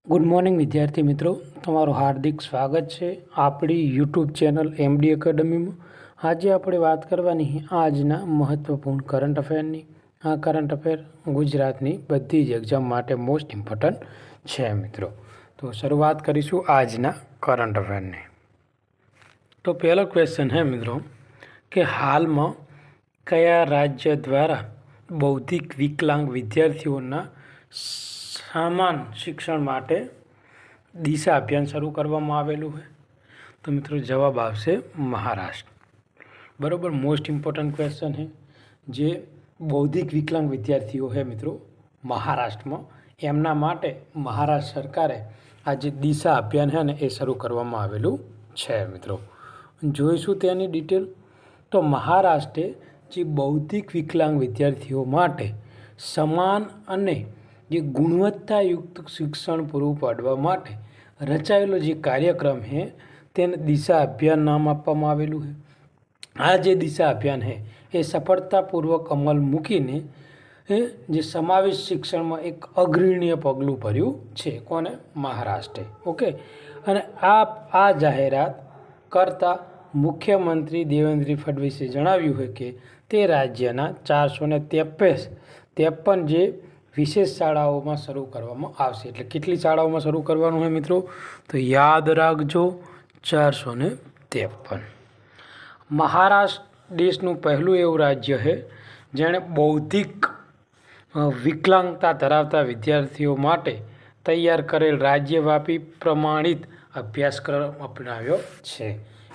Good morning વિદ્યાર્થી મિત્રો, તમારું હાર્દિક સ્વાગત છે આપણી યુટ્યુબ ચેનલ એમડી એકેડમીમાં. આજે આપણે વાત કરવાની આજના મહત્ત્વપૂર્ણ કરંટ અફેરની. આ કરંટ અફેર ગુજરાતની બધી જ એક્ઝામ માટે મોસ્ટ ઇમ્પોર્ટન્ટ છે મિત્રો. તો શરૂઆત કરીશું આજના કરંટ અફેરની. તો પહેલો ક્વેશ્ચન છે મિત્રો કે હાલમાં કયા રાજ્ય દ્વારા બૌદ્ધિક વિકલાંગ વિદ્યાર્થીઓના સમાન શિક્ષણ માટે દિશા અભિયાન શરૂ કરવામાં આવેલું છે? તો મિત્રો જવાબ આવશે મહારાષ્ટ્ર. બરાબર, મોસ્ટ ઇમ્પોર્ટન્ટ ક્વેશ્ચન છે. જે બૌદ્ધિક વિકલાંગ વિદ્યાર્થીઓ છે મિત્રો મહારાષ્ટ્રમાં, એમના માટે મહારાષ્ટ્ર સરકારે આ જે દિશા અભિયાન છે ને એ શરૂ કરવામાં આવેલું છે મિત્રો. જોઈશું તેની ડિટેલ. તો મહારાષ્ટ્રે જે બૌદ્ધિક વિકલાંગ વિદ્યાર્થીઓ માટે સમાન અને જે ગુણવત્તાયુક્ત શિક્ષણ પૂરું પાડવા માટે રચાયેલો જે કાર્યક્રમ છે તેને દિશા અભિયાન નામ આપવામાં આવેલું છે. આ જે દિશા અભિયાન છે એ સફળતાપૂર્વક અમલ મૂકીને જે સમાવેશ શિક્ષણમાં એક અગ્રણીય પગલું ભર્યું છે. કોને? મહારાષ્ટ્રે. ઓકે. અને આ જાહેરાત કરતા મુખ્યમંત્રી દેવેન્દ્ર ફડણવીસે જણાવ્યું છે કે તે રાજ્યના 453 જે વિશેષ શાળાઓમાં શરૂ કરવામાં આવશે. એટલે કેટલી શાળાઓમાં શરૂ કરવાનું છે મિત્રો? તો યાદ રાખજો, 453. મહારાષ્ટ્ર દેશનું પહેલું એવું રાજ્ય છે જેણે બૌદ્ધિક વિકલાંગતા ધરાવતા વિદ્યાર્થીઓ માટે તૈયાર કરેલ રાજ્યવ્યાપી પ્રમાણિત અભ્યાસક્રમ અપનાવ્યો છે.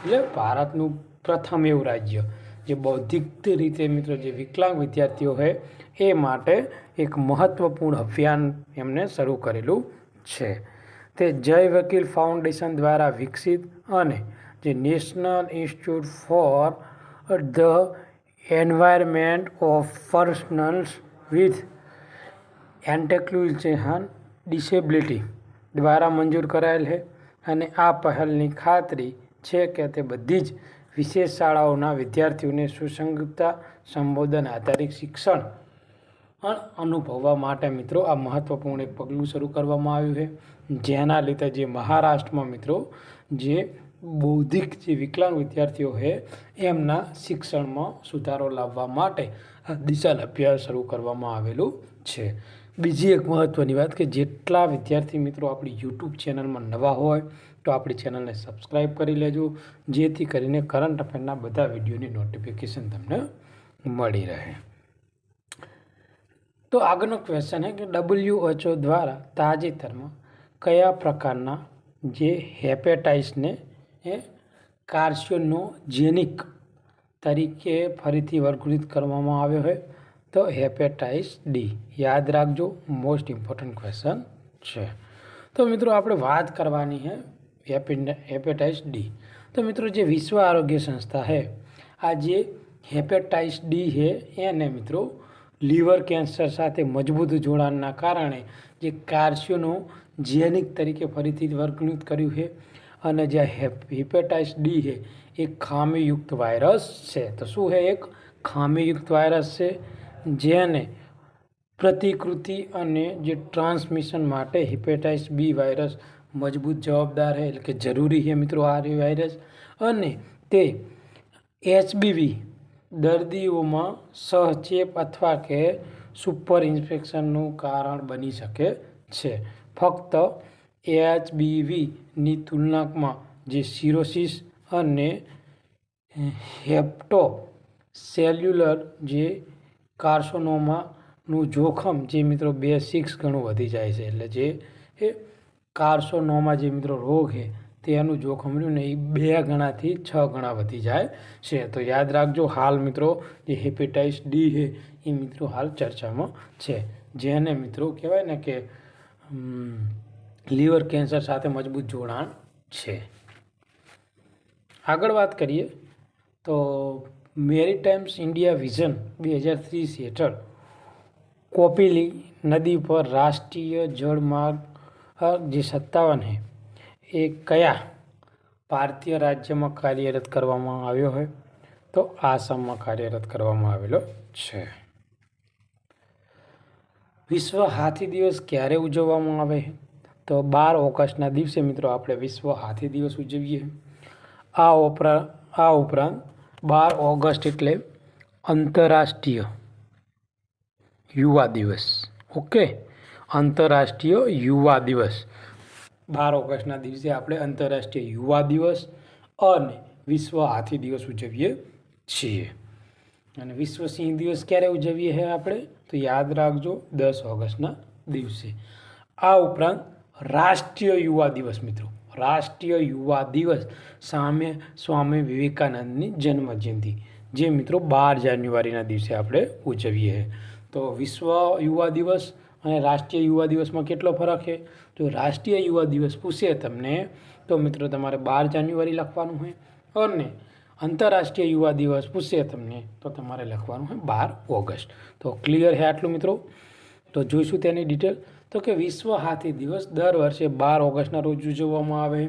એટલે ભારતનું પ્રથમ એવું રાજ્ય જે બૌદ્ધિક રીતે મિત્રો જે વિકલાંગ વિદ્યાર્થીઓ છે એ માટે એક મહત્ત્વપૂર્ણ અભિયાન એમને શરૂ કરેલું છે. તે જય વકીલ ફાઉન્ડેશન દ્વારા વિકસિત અને જે national institute for the environment of persons with intellectual disability દ્વારા મંજૂર કરાયેલ છે. અને આ પહેલની ખાતરી છે કે તે બધી જ વિશેષ શાળાઓના વિદ્યાર્થીઓને સુસંગતતા સંબોધન આધારિત શિક્ષણ અનુભવવા માટે મિત્રો આ મહત્ત્વપૂર્ણ એક પગલું શરૂ કરવામાં આવ્યું છે. જેના લીધે જે મહારાષ્ટ્રમાં મિત્રો જે બૌદ્ધિક જે વિકલાંગ વિદ્યાર્થીઓ છે એમના શિક્ષણમાં સુધારો લાવવા માટે આ દિશા અભિયાન શરૂ કરવામાં આવેલું છે. બીજી એક મહત્ત્વની વાત કે જેટલા વિદ્યાર્થી મિત્રો આપણી યુટ્યુબ ચેનલમાં નવા હોય તો આપણી ચેનલને સબસ્ક્રાઈબ કરી લેજો, જેથી કરીને કરંટ અફેરના બધા વિડીયોની નોટિફિકેશન તમને મળી રહે. તો આગળનો ક્વેશ્ચન છે કે WHO દ્વારા તાજેતરમાં કયા પ્રકારના જે હેપેટાઇટિસને કાર્સિનોજેનિક તરીકે ફરીથી વર્ગીકૃત કરવામાં આવ્યો છે? તો હેપેટાઇટિસ ડી. યાદ રાખજો, મોસ્ટ ઇમ્પોર્ટન્ટ ક્વેશ્ચન છે. તો મિત્રો આપણે વાત કરવાની છે હેપેટાઇટિસ ડી. તો મિત્રો જે વિશ્વ આરોગ્ય સંસ્થા છે આ જે હેપેટાઇટિસ ડી છે એને મિત્રો લીવર કેન્સર સાથે મજબૂત જોડાણના કારણે જે કાર્સિનોજેનિક તરીકે ફરીથી વર્ગીકૃત કર્યું છે. અને જે હેપેટાઇટિસ ડી છે એ ખામીયુક્ત વાયરસ છે. તો શું છે? એક ખામીયુક્ત વાયરસ છે જેને પ્રતિકૃતિ અને જે ટ્રાન્સમિશન માટે હેપેટાઇટિસ બી વાયરસ મજબૂત જવાબદાર છે, એટલે કે જરૂરી છે મિત્રો આ વાયરસ. અને તે HBV દર્દીઓમાં સહચેપ અથવા કે સુપર ઇન્ફેક્શનનું કારણ બની શકે છે. ફક્ત HBVની તુલનામાં જે સિરોસિસ અને હેપ્ટો સેલ્યુલર જે કાર્સિનોમાનું જોખમ જે મિત્રો 2-6 ગણું વધી જાય છે. એટલે જે કાર્સિનોમા જે મિત્રો રોગ છે તેનું જોખમ રહ્યું ને એ 2 ગણાથી 6 ગણા વધી જાય છે. તો યાદ રાખજો, હાલ મિત્રો જે હેપેટાઇટિસ ડી છે એ મિત્રો હાલ ચર્ચામાં છે, જેને મિત્રો કહેવાય ને કે લીવર કેન્સર સાથે મજબૂત જોડાણ છે. આગળ વાત કરીએ તો મેરીટાઈમ્સ ઇન્ડિયા વિઝન 2030 હેઠળ કોપિલી નદી પર રાષ્ટ્રીય જળમાર્ગ જે 57 છે એ કયા ભારતીય રાજ્યમાં કાર્યરત કરવામાં આવ્યો છે? તો આસામમાં કાર્યરત કરવામાં આવેલો છે. વિશ્વ હાથી દિવસ ક્યારે ઉજવવામાં આવે છે? તો 12 ઓગસ્ટના દિવસે મિત્રો આપણે વિશ્વ હાથી દિવસ ઉજવીએ. આ ઉપરાંત 12 ઓગસ્ટ એટલે આંતરરાષ્ટ્રીય યુવા દિવસ. ઓકે, આંતરરાષ્ટ્રીય યુવા દિવસ 12 ઓગસ્ટના દિવસે આપણે આંતરરાષ્ટ્રીય યુવા દિવસ અને વિશ્વ હાથી દિવસ ઉજવીએ છીએ. અને વિશ્વ સિંહ દિવસ ક્યારે ઉજવીએ છીએ આપણે? તો યાદ રાખજો 10 ઓગસ્ટના દિવસે. આ ઉપરાંત રાષ્ટ્રીય યુવા દિવસ મિત્રો, રાષ્ટ્રીય યુવા દિવસ સ્વામી વિવેકાનંદની જન્મજયંતિ જે મિત્રો 12 જાન્યુઆરીના દિવસે આપણે ઉજવીએ. તો વિશ્વ યુવા દિવસ અને રાષ્ટ્રીય યુવા દિવસમાં કેટલો ફરક છે? જો રાષ્ટ્રીય યુવા દિવસ પૂછે તમને તો મિત્રો તમારે 12 જાન્યુઆરી લખવાનું હોય, અને આંતરરાષ્ટ્રીય યુવા દિવસ પૂછે તમને તો તમારે લખવાનું હોય 12 ઓગસ્ટ. તો ક્લિયર છે આટલું મિત્રો? તો જોઈશું તેની ડિટેલ. તો કે વિશ્વ હાથી દિવસ દર વર્ષે 12 ઓગસ્ટના રોજ ઉજવવામાં આવે.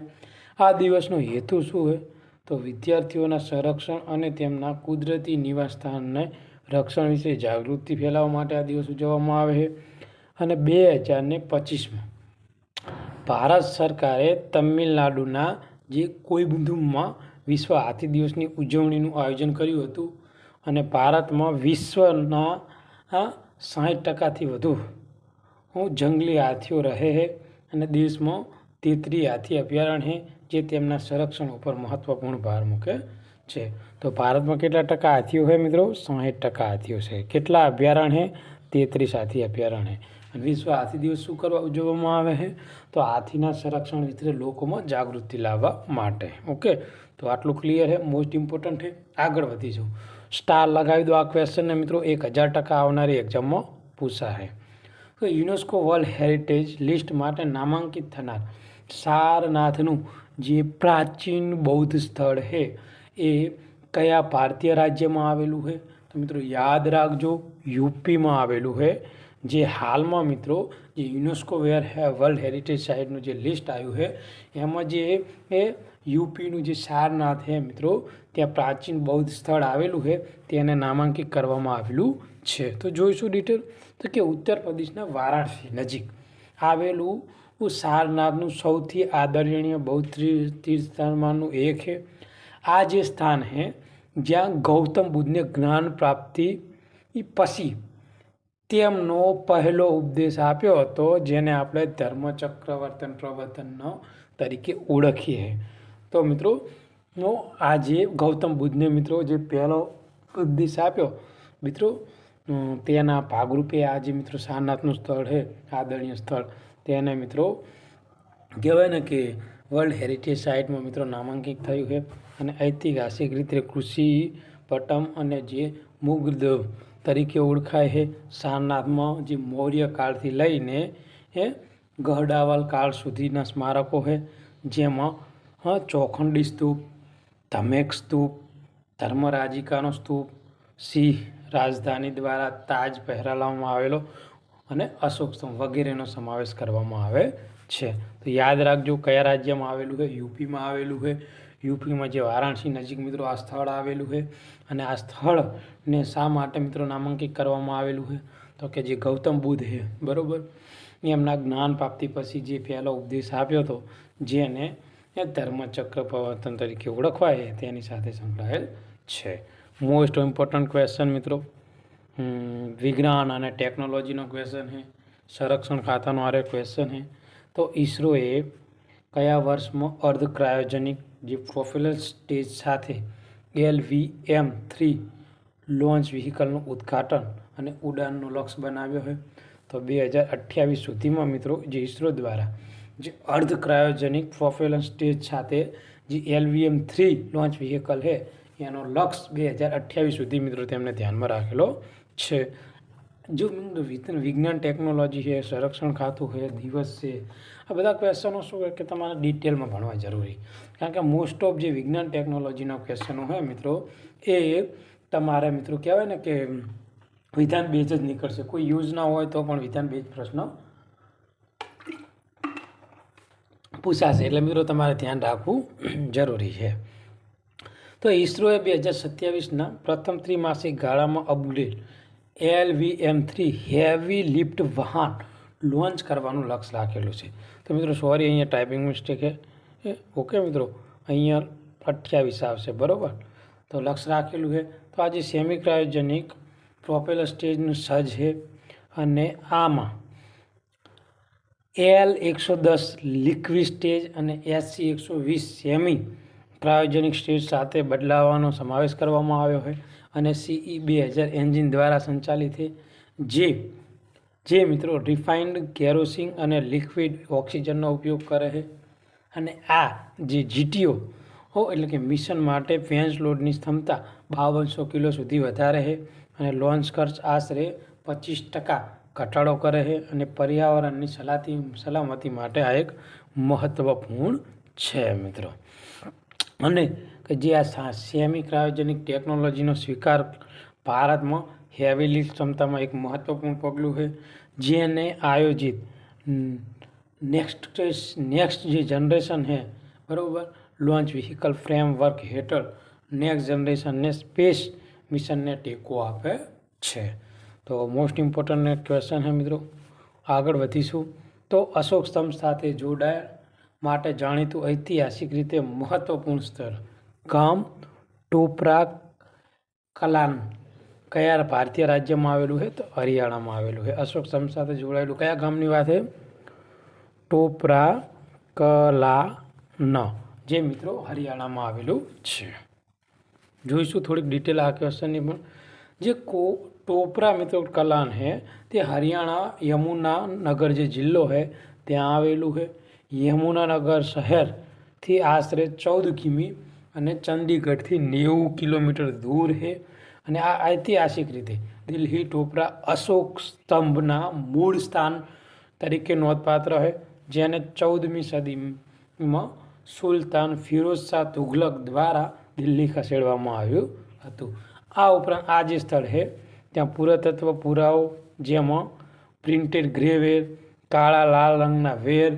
આ દિવસનો હેતુ શું હોય? તો વિદ્યાર્થીઓના સંરક્ષણ અને તેમના કુદરતી નિવાસસ્થાનને રક્ષણ વિશે જાગૃતિ ફેલાવવા માટે આ દિવસ ઉજવવામાં આવે છે. અને 2025માં ભારત સરકારે તમિલનાડુના જે કોઈમ્બતુરમાં વિશ્વ હાથી દિવસની ઉજવણીનું આયોજન કર્યું હતું. અને ભારતમાં વિશ્વના 60%થી વધુ જંગલી હાથીઓ રહે છે અને દેશમાં 33 હાથી અભયારણ્ય છે જે તેમના સંરક્ષણ ઉપર મહત્વપૂર્ણ ભાર મૂકે છે. તો ભારતમાં કેટલા ટકા હાથીઓ છે મિત્રો? 60% હાથીઓ છે. કેટલા અભયારણ્ય? 33 હાથી અભયારણ્ય. અને વિશ્વ હાથી દિવસ શું કરવા ઉજવવામાં આવે છે? તો હાથીના સંરક્ષણ વિશે લોકોમાં જાગૃતિ લાવવા માટે. ઓકે, તો આટલું ક્લિયર છે, મોસ્ટ ઇમ્પોર્ટન્ટ છે. આગળ વધીશું. સ્ટાર લગાવી દો આ ક્વેશ્ચનને મિત્રો, 1000% આવનારી એક્ઝામમાં પૂછાશે. તો યુનેસ્કો વર્લ્ડ હેરિટેજ લિસ્ટ માટે નામાંકિત થનાર સારનાથનું જે પ્રાચીન બૌદ્ધ સ્થળ છે એ કયા ભારતીય રાજ્યમાં આવેલું છે? તો મિત્રો યાદ રાખજો, યુપીમાં આવેલું છે. જે હાલમાં મિત્રો જે યુનેસ્કો વર્લ્ડ હેરિટેજ સાઇટનું જે લિસ્ટ આવ્યું છે એમાં જે એ યુપીનું જે સારનાથ છે મિત્રો, ત્યાં પ્રાચીન બૌદ્ધ સ્થળ આવેલું છે તેને નામાંકિત કરવામાં આવેલું છે. તો જોઈશું ડિટેલ. તો કે ઉત્તર પ્રદેશના વારાણસી નજીક આવેલું સારનાથનું સૌથી આદરણીય બૌદ્ધ તીર્થસ્થાનમાંનું એક છે. આ જે સ્થાન છે જ્યાં ગૌતમ બુદ્ધને જ્ઞાન પ્રાપ્તિ પછી તેમનો પહેલો ઉપદેશ આપ્યો હતો, જેને આપણે ધર્મચક્ર પ્રવર્તનનો તરીકે ઓળખીએ. તો મિત્રો આજે ગૌતમ બુદ્ધને મિત્રો જે પહેલો ઉપદેશ આપ્યો મિત્રો, તેના ભાગરૂપે આજે મિત્રો સારનાથનું સ્થળ છે, આદરણીય સ્થળ, તેને મિત્રો કહેવાય ને કે વર્લ્ડ હેરિટેજ સાઇટમાં મિત્રો નામાંકિત થયું છે. અને ઐતિહાસિક રીતે કૃષિ પટમ અને જે મુગ્ધ તરીકે ઓળખાય છે. સારનાથમાં જે મૌર્ય કાળથી લઈને ગહડાવાલ કાળ સુધીના સ્મારકો છે, જેમાં ચોખંડી સ્તૂપ, ધમેક સ્તૂપ, ધર્મરાજિકાનો સ્તૂપ, સિંહ રાજધાની દ્વારા તાજ પહેરાવવામાં આવેલો અને અશોક સ્તંભ વગેરેનો સમાવેશ કરવામાં આવે છે. તો યાદ રાખજો કયા રાજ્યમાં આવેલું છે? યુપીમાં આવેલું છે. યુપીમાં જે વારાણસી નજીક મિત્રો આ સ્થળ આવેલું છે. અને આ સ્થળને શા માટે મિત્રો નામાંકિત કરવામાં આવેલું છે? તો કે જે ગૌતમ બુદ્ધ છે બરાબર, એમના જ્ઞાન પ્રાપ્તિ પછી જે પહેલો ઉપદેશ આપ્યો હતો, જેને ધર્મચક્ર પ્રવર્તન તરીકે ઓળખવાય તેની સાથે સંકળાયેલ છે. મોસ્ટ ઇમ્પોર્ટન્ટ ક્વેશ્ચન મિત્રો, વિજ્ઞાન અને ટેકનોલોજીનો ક્વેશ્ચન છે, સંરક્ષણ ખાતાનો આરે ક્વેશ્ચન છે. તો ઈસરોએ કયા વર્ષમાં અર્ધ ક્રાયોજેનિક જે પ્રોપેલર સ્ટેજ સાથે LVM-3 લોન્ચ વ્હીકલનું ઉદ્ઘાટન અને ઉડાનનો લક્ષ્ય બનાવ્યો છે? તો 2028 સુધીમાં મિત્રો જે ઈસરો દ્વારા જે અર્ધ ક્રાયોજેનિક પ્રોપેલર સ્ટેજ સાથે જે LVM-3 લોન્ચ વ્હીકલ છે એનો લક્ષ્ય 2028 સુધી મિત્રો તેમને ધ્યાનમાં રાખેલો છે. જો વિજ્ઞાન ટેકનોલોજી છે, સંરક્ષણ ખાતું છે, દિવસ છે, આ બધા ક્વેશ્ચનો શું છે કે તમારે ડિટેલમાં ભણવા જરૂરી. કારણ કે મોસ્ટ ઓફ જે વિજ્ઞાન ટેકનોલોજીના ક્વેશ્ચનો હોય મિત્રો એ તમારે મિત્રો કહેવાય ને કે વિધાન બેઝ જ નીકળશે. કોઈ યુઝ ના હોય તો પણ વિધાન બેઝ પ્રશ્ન પૂછાશે. એટલે મિત્રો તમારે ધ્યાન રાખવું જરૂરી છે. તો ઈસરોએ 2027ના પ્રથમ ત્રિમાસિક ગાળામાં અપગ્રેડ LVM-3 હેવી લિફ્ટ વાહન લોન્ચ કરવાનું લક્ષ્ય રાખેલું છે. તો મિત્રો સોરી, અહીંયા ટાઈપિંગ મિસ્ટેક છે. ઓકે મિત્રો, અહીંયા 28 આવશે, બરાબર. તો લક્ષ્ય રાખેલું છે. તો આ જે સેમી ક્રાયોજેનિક પ્રોપેલર સ્ટેજનું સજ્જ છે અને આમાં L110 લિક્વિડ સ્ટેજ અને SC120 સેમી ક્રાયોજેનિક સ્ટેજ સાથે બદલાવાનો સમાવેશ કરવામાં આવ્યો છે અને CE 2000 એન્જિન દ્વારા સંચાલિત છે, જે મિત્રો રિફાઇન્ડ કેરોસીન અને લિક્વિડ ઓક્સિજનનો ઉપયોગ કરે છે. અને આ જે GTO એટલે કે મિશન માટે પેન્ચ લોડની ક્ષમતા 5200 કિલો સુધી વધારે છે અને લોન્ચ ખર્ચ આશરે 25% ઘટાડો કરે છે અને પર્યાવરણની સલામતી માટે આ એક મહત્વપૂર્ણ છે મિત્રો. અને કે જે આ સેમી ક્રાયોજેનિક ટેકનોલોજીનો સ્વીકાર ભારતમાં હેવી લિફ્ટ ક્ષમતામાં એક મહત્વપૂર્ણ પગલું છે, જેને આયોજિત નેક્સ્ટ જે જનરેશન છે, બરાબર, લોન્ચ વ્હીકલ ફ્રેમવર્ક હેઠળ નેક્સ્ટ જનરેશનને સ્પેસ મિશનને ટેકો આપે છે. તો મોસ્ટ ઇમ્પોર્ટન્ટ ક્વેશ્ચન છે મિત્રો. આગળ વધીશું. તો અશોક સ્તંભ સાથે જોડાયા માટે જાણીતું ઐતિહાસિક રીતે મહત્વપૂર્ણ સ્થળ ગામ ટોપરા કલાન કયા ભારતીય રાજ્યમાં આવેલું છે? તો હરિયાણામાં આવેલું છે. અશોક સ્તંભ સાથે જોડાયેલું કયા ગામની વાત છે? ટોપરા કલાન, જે મિત્રો હરિયાણામાં આવેલું છે. જોઈશું થોડીક ડિટેલ આ ક્વેશ્ચનની પણ. જે ટોપરા મિત્રો કલાન છે તે હરિયાણા યમુનાનગર જે જિલ્લો છે ત્યાં આવેલું છે. યમુનાનગર શહેરથી આશરે 14 કિમી અને ચંદીગઢથી 90 કિલોમીટર દૂર છે. અને આ ઐતિહાસિક રીતે દિલ્હી ટોપરા અશોક સ્તંભના મૂળ સ્થાન તરીકે નોંધપાત્ર છે, જેને 14મી સદીમાં સુલતાન ફિરોઝ શાહ તુઘલક દ્વારા દિલ્હી ખસેડવામાં આવ્યું હતું. આ ઉપરાંત આ જે સ્થળ છે ત્યાં પુરાતત્વ પુરાવો, જેમાં પ્રિન્ટેડ ગ્રે વેર, કાળા લાલ રંગના વેર,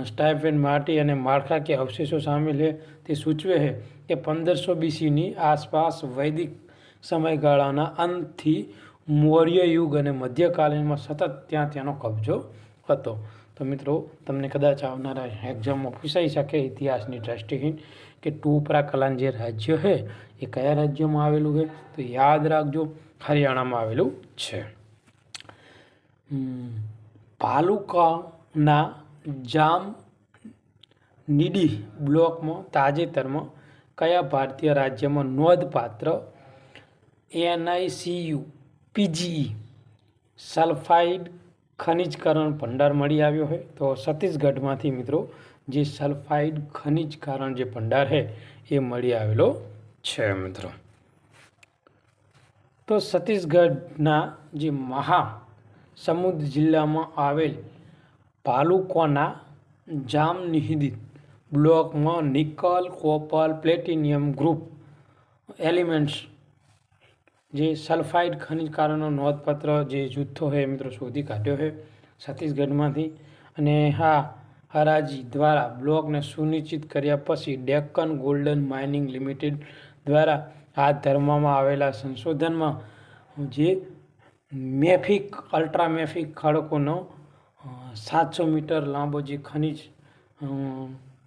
સ્ટાઇપેન્ડ માટી અને માળખાકીય અવશેષો સામેલ છે. તે સૂચવે છે કે 1500 BCની આસપાસ વૈદિક સમયગાળાના અંતથી મૌર્ય યુગ અને મધ્યકાલીનમાં સતત ત્યાં તેનો કબજો હતો. તો મિત્રો તમને કદાચ આવનારા એક્ઝામમાં પૂછાઈ શકે ઇતિહાસની દ્રષ્ટિએ કે ટોપરા કલાન જે રાજ્ય છે એ કયા રાજ્યમાં આવેલું છે? તો યાદ રાખજો, હરિયાણામાં આવેલું છે. ભાલુકાના જામનીડી બ્લોકમાં તાજેતરમાં કયા ભારતીય રાજ્યમાં નોંધપાત્ર NiCu PGE સલ્ફાઇડ ખનિજકરણ ભંડાર મળી આવ્યો છે? તો છત્તીસગઢમાંથી મિત્રો જે સલ્ફાઇડ ખનિજકરણ જે ભંડાર છે એ મળી આવેલો છે મિત્રો. તો છત્તીસગઢના જે મહાસમુંદ જિલ્લામાં આવેલ ભાલુકોના જામનીડી બ્લોકમાં nickel, copper, platinum group elements જે સલ્ફાઇડ ખનિજકારણનો નોંધપાત્ર જે જથ્થો છે મિત્રો શોધી કાઢ્યો છે છત્તીસગઢમાંથી. અને હરાજી દ્વારા બ્લોકને સુનિશ્ચિત કર્યા પછી ડેક્કન ગોલ્ડન માઇનિંગ લિમિટેડ દ્વારા હાથ ધરવામાં આવેલા સંશોધનમાં જે મેફિક અલ્ટ્રામેફિક ખડકોનો 700 મીટર લાંબો જે ખનિજ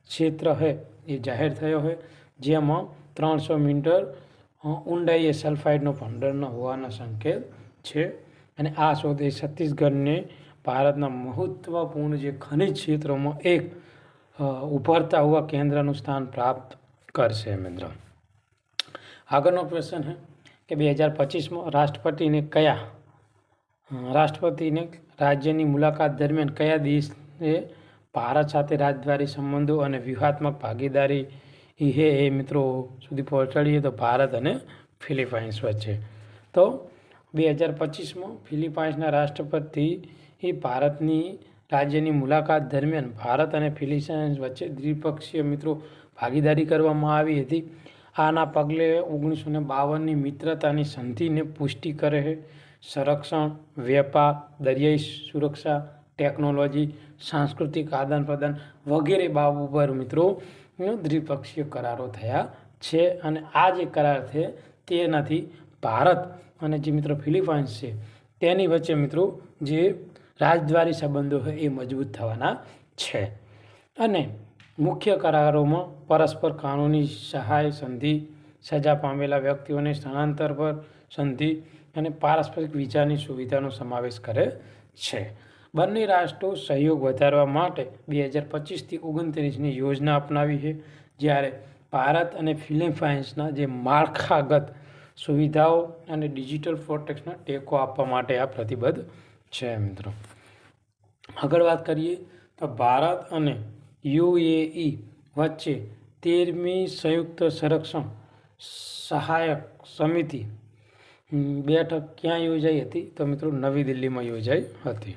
ક્ષેત્ર છે એ જાહેર થયો છે, જેમાં 300 મીટર ઊંડાઈએ સલ્ફાઇડનો ભંડાર હોવાના સંકેત છે. અને આ શોધ એ છત્તીસગઢને ભારતના મહત્વપૂર્ણ જે ખનિજ ક્ષેત્રોમાં એક ઉભરતા હુआ કેન્દ્રનું સ્થાન પ્રાપ્ત કરશે મિત્રો. આગળનો ક્વેશ્ચન છે કે 2025માં રાષ્ટ્રપતિને રાજ્યની મુલાકાત દરમિયાન કયા દેશે ભારત સાથે રાજદ્વારી સંબંધો અને વ્યૂહાત્મક ભાગીદારી એ મિત્રો સુધી પહોંચાડીએ? તો ભારત અને ફિલિપાઇન્સ વચ્ચે. તો 2025માં ફિલિપાઇન્સના રાષ્ટ્રપતિ ભારતની રાજ્યની મુલાકાત દરમિયાન ભારત અને ફિલિપાઇન્સ વચ્ચે દ્વિપક્ષીય મિત્રો ભાગીદારી કરવામાં આવી હતી. આના પગલે 1952ની મિત્રતાની સંધિને પુષ્ટિ કરે છે. સંરક્ષણ, વેપાર, દરિયાઈ સુરક્ષા, ટેકનોલોજી, સાંસ્કૃતિક આદાન પ્રદાન વગેરે બાબતો પર મિત્રો દ્વિપક્ષીય કરારો થયા છે. અને આ જે કરાર છે તેનાથી ભારત અને જે મિત્રો ફિલિપાઇન્સ છે તેની વચ્ચે મિત્રો જે રાજદ્વારી સંબંધો હોય એ મજબૂત થવાના છે. અને મુખ્ય કરારોમાં પરસ્પર કાનૂની સહાય સંધિ, સજા પામેલા વ્યક્તિઓને સ્થળાંતર પર સંધિ અને પારસ્પરિક વિચારની સુવિધાનો સમાવેશ કરે છે. બંને રાષ્ટ્રો સહયોગ વધારવા માટે 2025થી 29ની યોજના અપનાવી છે, જ્યારે ભારત અને ફિલિપાઇન્સના જે માળખાગત સુવિધાઓ અને ડિજિટલ પ્રોટેક્શનને ટેકો આપવા માટે આ પ્રતિબદ્ધ છે. મિત્રો, આગળ વાત કરીએ તો ભારત અને યુએઈ વચ્ચે 13મી સંયુક્ત સંરક્ષણ સહાયક સમિતિ બેઠક ક્યાં યોજાઈ હતી? તો મિત્રો, નવી દિલ્હીમાં યોજાઈ હતી.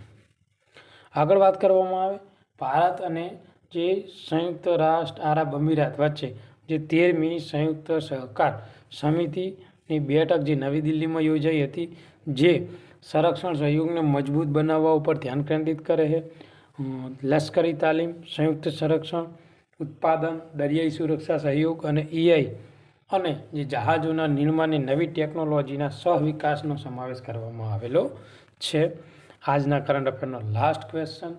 આગળ વાત કરવામાં આવે ભારત અને જે સંયુક્ત રાષ્ટ્ર આરબ અમીરાત વચ્ચે જે 13મી સંયુક્ત સહકાર સમિતિની બેઠક જે નવી દિલ્હીમાં યોજાઈ હતી, જે સંરક્ષણ સહયોગને મજબૂત બનાવવા ઉપર ધ્યાન કેન્દ્રિત કરે છે. લશ્કરી તાલીમ, સંયુક્ત સંરક્ષણ ઉત્પાદન, દરિયાઈ સુરક્ષા સહયોગ અને એઆઈ અને જે જહાજોના નિર્માણની નવી ટેકનોલોજીના સહવિકાસનો સમાવેશ કરવામાં આવેલો છે. આજના કરંટ અફેરનો લાસ્ટ ક્વેશ્ચન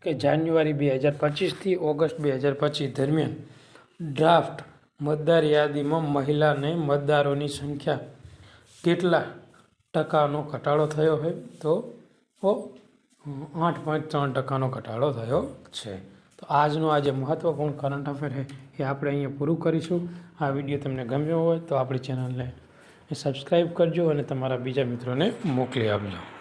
કે જાન્યુઆરી 2025થી ઓગસ્ટ 2025 દરમિયાન ડ્રાફ્ટ મતદાર યાદીમાં મહિલાને મતદારોની સંખ્યા કેટલા ટકાનો ઘટાડો થયો છે? તો 8.3% ઘટાડો થયો છે. તો આજનો આ જે મહત્વપૂર્ણ કરંટ અફેર છે એ આપણે અહીંયા પૂરું કરીશું. આ વિડીયો તમને ગમ્યો હોય તો આપણી ચેનલને સબસ્ક્રાઈબ કરજો અને તમારા બીજા મિત્રોને મોકલી આપજો.